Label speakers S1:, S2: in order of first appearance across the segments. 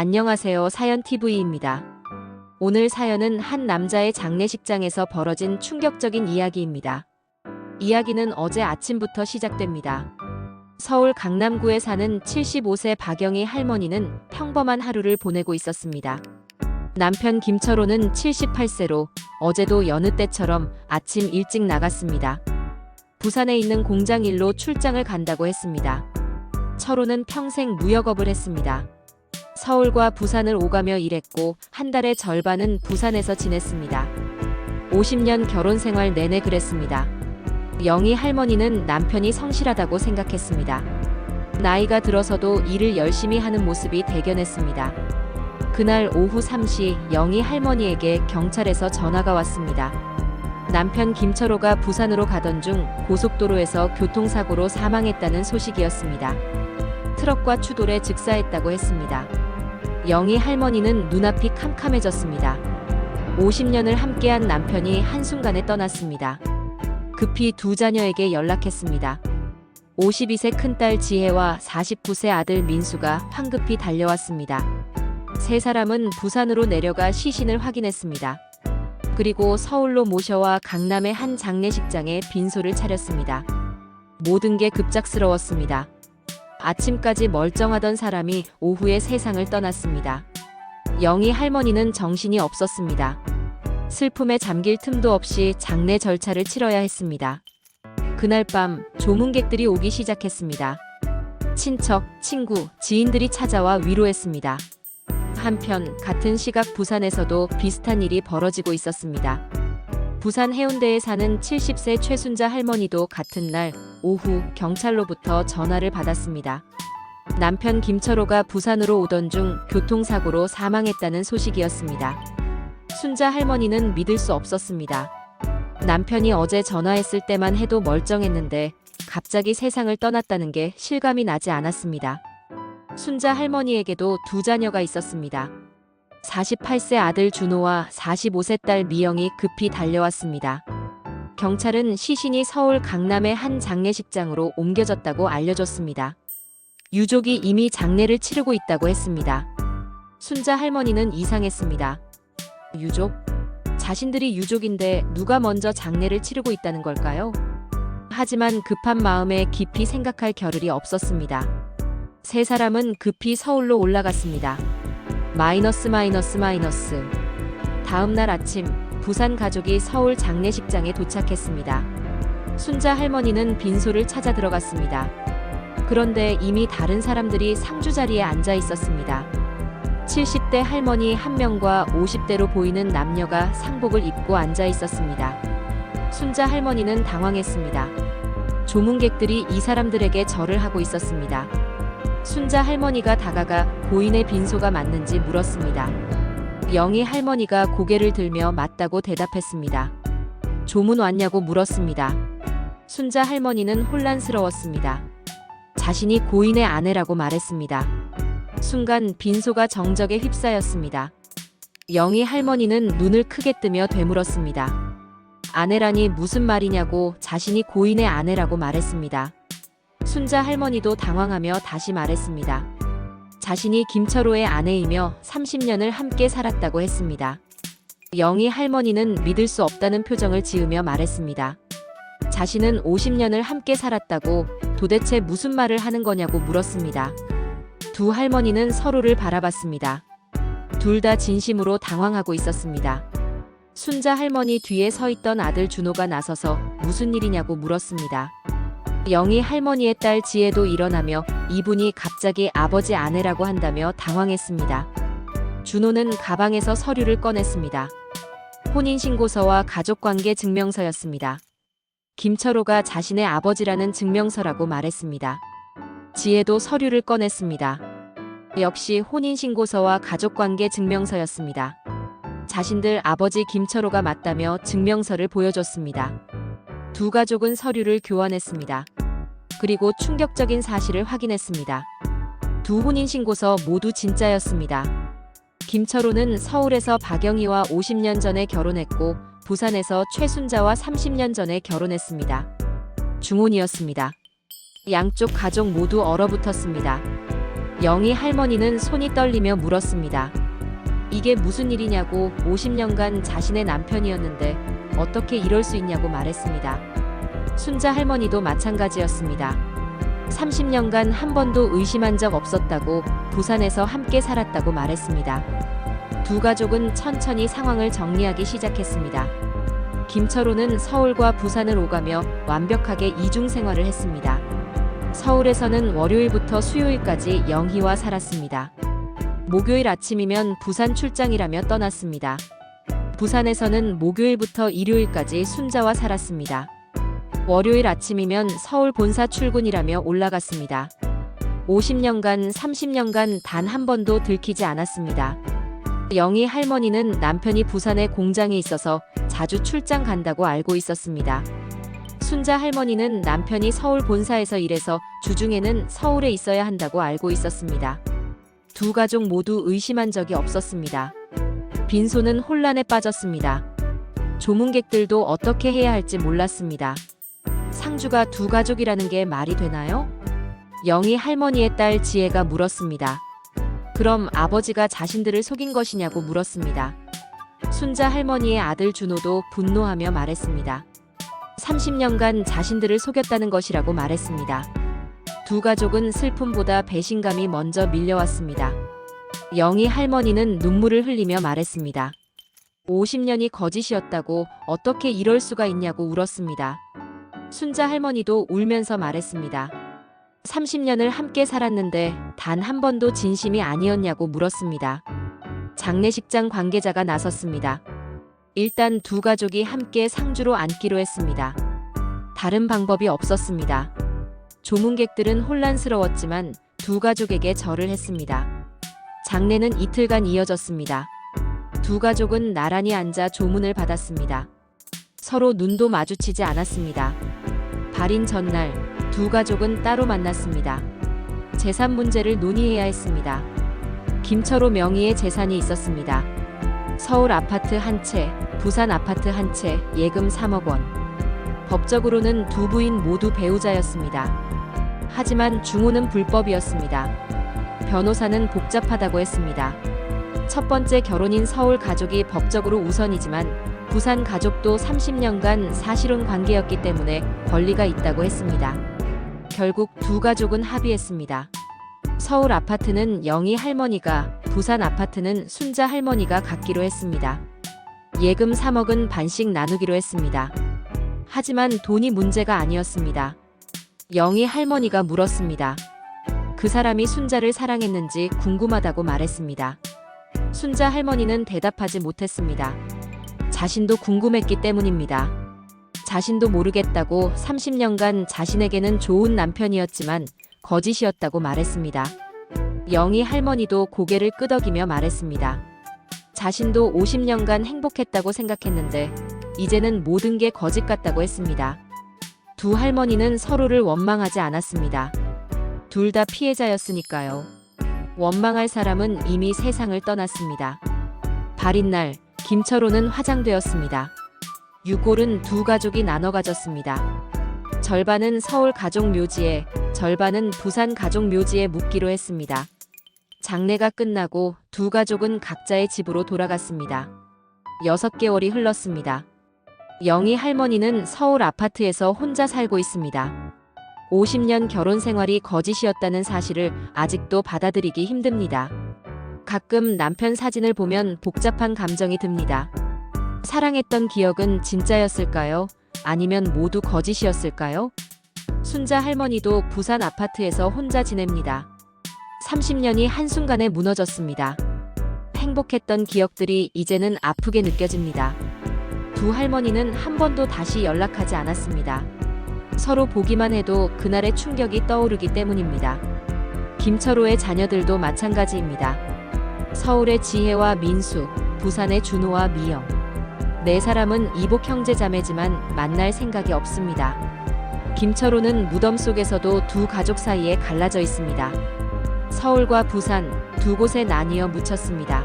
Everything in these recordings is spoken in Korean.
S1: 안녕하세요. 사연TV입니다. 오늘 사연은 한 남자의 장례식장에서 벌어진 충격적인 이야기입니다. 이야기는 어제 아침부터 시작됩니다. 서울 강남구에 사는 75세 박영희 할머니는 평범한 하루를 보내고 있었습니다. 남편 김철호는 78세로 어제도 여느 때처럼 아침 일찍 나갔습니다. 부산에 있는 공장 일로 출장을 간다고 했습니다. 철호는 평생 무역업을 했습니다. 서울과 부산을 오가며 일했고 한 달의 절반은 부산에서 지냈습니다. 50년 결혼 생활 내내 그랬습니다. 영희 할머니는 남편이 성실하다고 생각했습니다. 나이가 들어서도 일을 열심히 하는 모습이 대견했습니다. 그날 오후 3시 영희 할머니에게 경찰에서 전화가 왔습니다. 남편 김철호가 부산으로 가던 중 고속도로에서 교통사고로 사망했다는 소식이었습니다. 트럭과 추돌에 즉사했다고 했습니다. 영희 할머니는 눈앞이 캄캄해졌습니다. 50년을 함께한 남편이 한순간에 떠났습니다. 급히 두 자녀에게 연락했습니다. 52세 큰딸 지혜와 49세 아들 민수가 황급히 달려왔습니다. 세 사람은 부산으로 내려가 시신을 확인했습니다. 그리고 서울로 모셔와 강남의 한 장례식장에 빈소를 차렸습니다. 모든 게 급작스러웠습니다. 아침까지 멀쩡하던 사람이 오후에 세상을 떠났습니다. 영희 할머니는 정신이 없었습니다. 슬픔에 잠길 틈도 없이 장례 절차를 치러야 했습니다. 그날 밤 조문객들이 오기 시작했습니다. 친척, 친구, 지인들이 찾아와 위로했습니다. 한편 같은 시각 부산에서도 비슷한 일이 벌어지고 있었습니다. 부산 해운대에 사는 70세 최순자 할머니도 같은 날 오후 경찰로부터 전화를 받았습니다. 남편 김철호가 부산으로 오던 중 교통사고로 사망했다는 소식이었습니다. 순자 할머니는 믿을 수 없었습니다. 남편이 어제 전화했을 때만 해도 멀쩡했는데 갑자기 세상을 떠났다는 게 실감이 나지 않았습니다. 순자 할머니에게도 두 자녀가 있었습니다. 48세 아들 준호와 45세 딸 미영이 급히 달려왔습니다. 경찰은 시신이 서울 강남의 한 장례식장으로 옮겨졌다고 알려줬습니다. 유족이 이미 장례를 치르고 있다고 했습니다. 순자 할머니는 이상했습니다. 유족? 자신들이 유족인데 누가 먼저 장례를 치르고 있다는 걸까요? 하지만 급한 마음에 깊이 생각할 겨를이 없었습니다. 세 사람은 급히 서울로 올라갔습니다. 마이너스. 다음 날 아침 부산 가족이 서울 장례식장에 도착했습니다. 순자 할머니는 빈소를 찾아 들어갔습니다. 그런데 이미 다른 사람들이 상주 자리에 앉아 있었습니다. 70대 할머니 한 명과 50대로 보이는 남녀가 상복을 입고 앉아 있었습니다. 순자 할머니는 당황했습니다. 조문객들이 이 사람들에게 절을 하고 있었습니다. 순자 할머니가 다가가 고인의 빈소가 맞는지 물었습니다. 영희 할머니가 고개를 들며 맞다고 대답했습니다. 조문 왔냐고 물었습니다. 순자 할머니는 혼란스러웠습니다. 자신이 고인의 아내라고 말했습니다. 순간 빈소가 정적에 휩싸였습니다. 영희 할머니는 눈을 크게 뜨며 되물었습니다. 아내라니 무슨 말이냐고 자신이 고인의 아내라고 말했습니다. 순자 할머니도 당황하며 다시 말했습니다. 자신이 김철호의 아내이며 30년을 함께 살았다고 했습니다. 영희 할머니는 믿을 수 없다는 표정을 지으며 말했습니다. 자신은 50년을 함께 살았다고 도대체 무슨 말을 하는 거냐고 물었습니다. 두 할머니는 서로를 바라봤습니다. 둘 다 진심으로 당황하고 있었습니다. 순자 할머니 뒤에 서 있던 아들 준호가 나서서 무슨 일이냐고 물었습니다. 영희 할머니의 딸 지혜도 일어나며 이분이 갑자기 아버지 아내라고 한다며 당황했습니다. 준호는 가방에서 서류를 꺼냈습니다. 혼인신고서와 가족관계 증명서였습니다. 김철호가 자신의 아버지라는 증명서라고 말했습니다. 지혜도 서류를 꺼냈습니다. 역시 혼인신고서와 가족관계 증명서였습니다. 자신들 아버지 김철호가 맞다며 증명서를 보여줬습니다. 두 가족은 서류를 교환했습니다. 그리고 충격적인 사실을 확인했습니다. 두 혼인신고서 모두 진짜였습니다. 김철호는 서울에서 박영희와 50년 전에 결혼했고 부산에서 최순자와 30년 전에 결혼했습니다. 중혼이었습니다. 양쪽 가족 모두 얼어붙었습니다. 영희 할머니는 손이 떨리며 물었습니다. 이게 무슨 일이냐고. 50년간 자신의 남편이었는데 어떻게 이럴 수 있냐고 말했습니다. 순자 할머니도 마찬가지였습니다. 30년간 한 번도 의심한 적 없었다고, 부산에서 함께 살았다고 말했습니다. 두 가족은 천천히 상황을 정리하기 시작했습니다. 김철호는 서울과 부산을 오가며 완벽하게 이중 생활을 했습니다. 서울에서는 월요일부터 수요일까지 영희와 살았습니다. 목요일 아침이면 부산 출장이라며 떠났습니다. 부산에서는 목요일부터 일요일까지 순자와 살았습니다. 월요일 아침이면 서울 본사 출근이라며 올라갔습니다. 50년간, 30년간 단 한 번도 들키지 않았습니다. 영희 할머니는 남편이 부산에 공장에 있어서 자주 출장 간다고 알고 있었습니다. 순자 할머니는 남편이 서울 본사에서 일해서 주중에는 서울에 있어야 한다고 알고 있었습니다. 두 가족 모두 의심한 적이 없었습니다. 빈소는 혼란에 빠졌습니다. 조문객들도 어떻게 해야 할지 몰랐습니다. 상주가 두 가족이라는 게 말이 되나요? 영희 할머니의 딸 지혜가 물었습니다. 그럼 아버지가 자신들을 속인 것이냐고 물었습니다. 순자 할머니의 아들 준호도 분노하며 말했습니다. 30년간 자신들을 속였다는 것이라고 말했습니다. 두 가족은 슬픔보다 배신감이 먼저 밀려왔습니다. 영희 할머니는 눈물을 흘리며 말했습니다. 50년이 거짓이었다고, 어떻게 이럴 수가 있냐고 울었습니다. 순자 할머니도 울면서 말했습니다. 30년을 함께 살았는데 단 한 번도 진심이 아니었냐고 물었습니다. 장례식장 관계자가 나섰습니다. 일단 두 가족이 함께 상주로 앉기로 했습니다. 다른 방법이 없었습니다. 조문객들은 혼란스러웠지만 두 가족에게 절을 했습니다. 장례는 이틀간 이어졌습니다. 두 가족은 나란히 앉아 조문을 받았습니다. 서로 눈도 마주치지 않았습니다. 발인 전날 두 가족은 따로 만났습니다. 재산 문제를 논의해야 했습니다. 김철호 명의의 재산이 있었습니다. 서울 아파트 한 채, 부산 아파트 한 채, 예금 3억 원. 법적으로는 두 부인 모두 배우자였습니다. 하지만 중호는 불법이었습니다. 변호사는 복잡하다고 했습니다. 첫 번째 결혼인 서울 가족이 법적으로 우선이지만 부산 가족도 30년간 사실혼 관계였기 때문에 권리가 있다고 했습니다. 결국 두 가족은 합의했습니다. 서울 아파트는 영희 할머니가, 부산 아파트는 순자 할머니가 갖기로 했습니다. 예금 3억은 반씩 나누기로 했습니다. 하지만 돈이 문제가 아니었습니다. 영희 할머니가 물었습니다. 그 사람이 순자를 사랑했는지 궁금하다고 말했습니다. 순자 할머니는 대답하지 못했습니다. 자신도 궁금했기 때문입니다. 자신도 모르겠다고, 30년간 자신에게는 좋은 남편이었지만 거짓이었다고 말했습니다. 영희 할머니도 고개를 끄덕이며 말했습니다. 자신도 50년간 행복했다고 생각했는데 이제는 모든 게 거짓 같다고 했습니다. 두 할머니는 서로를 원망하지 않았습니다. 둘 다 피해자였으니까요. 원망할 사람은 이미 세상을 떠났습니다. 발인날 김철호는 화장되었습니다. 유골은 두 가족이 나눠 가졌습니다. 절반은 서울 가족 묘지에, 절반은 부산 가족 묘지에 묻기로 했습니다. 장례가 끝나고 두 가족은 각자의 집으로 돌아갔습니다. 6개월이 흘렀습니다. 영희 할머니는 서울 아파트에서 혼자 살고 있습니다. 50년 결혼 생활이 거짓이었다는 사실을 아직도 받아들이기 힘듭니다. 가끔 남편 사진을 보면 복잡한 감정이 듭니다. 사랑했던 기억은 진짜였을까요? 아니면 모두 거짓이었을까요? 순자 할머니도 부산 아파트에서 혼자 지냅니다. 30년이 한순간에 무너졌습니다. 행복했던 기억들이 이제는 아프게 느껴집니다. 두 할머니는 한 번도 다시 연락하지 않았습니다. 서로 보기만 해도 그날의 충격이 떠오르기 때문입니다. 김철호의 자녀들도 마찬가지입니다. 서울의 지혜와 민수, 부산의 준호와 미영. 네 사람은 이복 형제자매지만 만날 생각이 없습니다. 김철호는 무덤 속에서도 두 가족 사이에 갈라져 있습니다. 서울과 부산 두 곳에 나뉘어 묻혔습니다.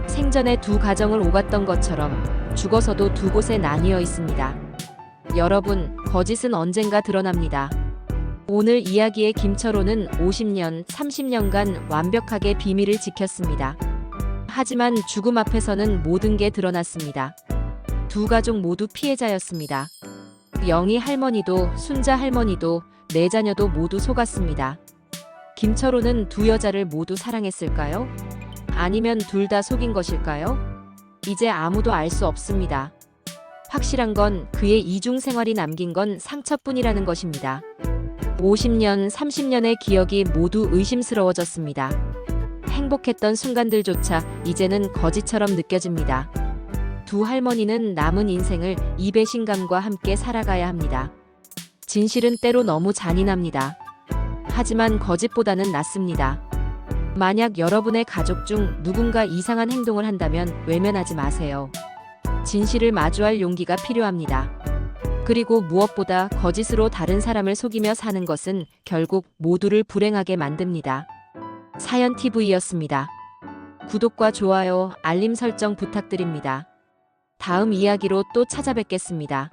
S1: 생전에 두 가정을 오갔던 것처럼 죽어서도 두 곳에 나뉘어 있습니다. 여러분, 거짓은 언젠가 드러납니다. 오늘 이야기의 김철호는 50년, 30년간 완벽하게 비밀을 지켰습니다. 하지만 죽음 앞에서는 모든 게 드러났습니다. 두 가족 모두 피해자였습니다. 영희 할머니도 순자 할머니도 네 자녀도 모두 속았습니다. 김철호는 두 여자를 모두 사랑했을까요? 아니면 둘 다 속인 것일까요? 이제 아무도 알 수 없습니다. 확실한 건 그의 이중 생활이 남긴 건 상처뿐이라는 것입니다. 50년, 30년의 기억이 모두 의심스러워졌습니다. 행복했던 순간들조차 이제는 거짓처럼 느껴집니다. 두 할머니는 남은 인생을 이 배신감과 함께 살아가야 합니다. 진실은 때로 너무 잔인합니다. 하지만 거짓보다는 낫습니다. 만약 여러분의 가족 중 누군가 이상한 행동을 한다면 외면하지 마세요. 진실을 마주할 용기가 필요합니다. 그리고 무엇보다 거짓으로 다른 사람을 속이며 사는 것은 결국 모두를 불행하게 만듭니다. 사연TV였습니다. 구독과 좋아요, 알림 설정 부탁드립니다. 다음 이야기로 또 찾아뵙겠습니다.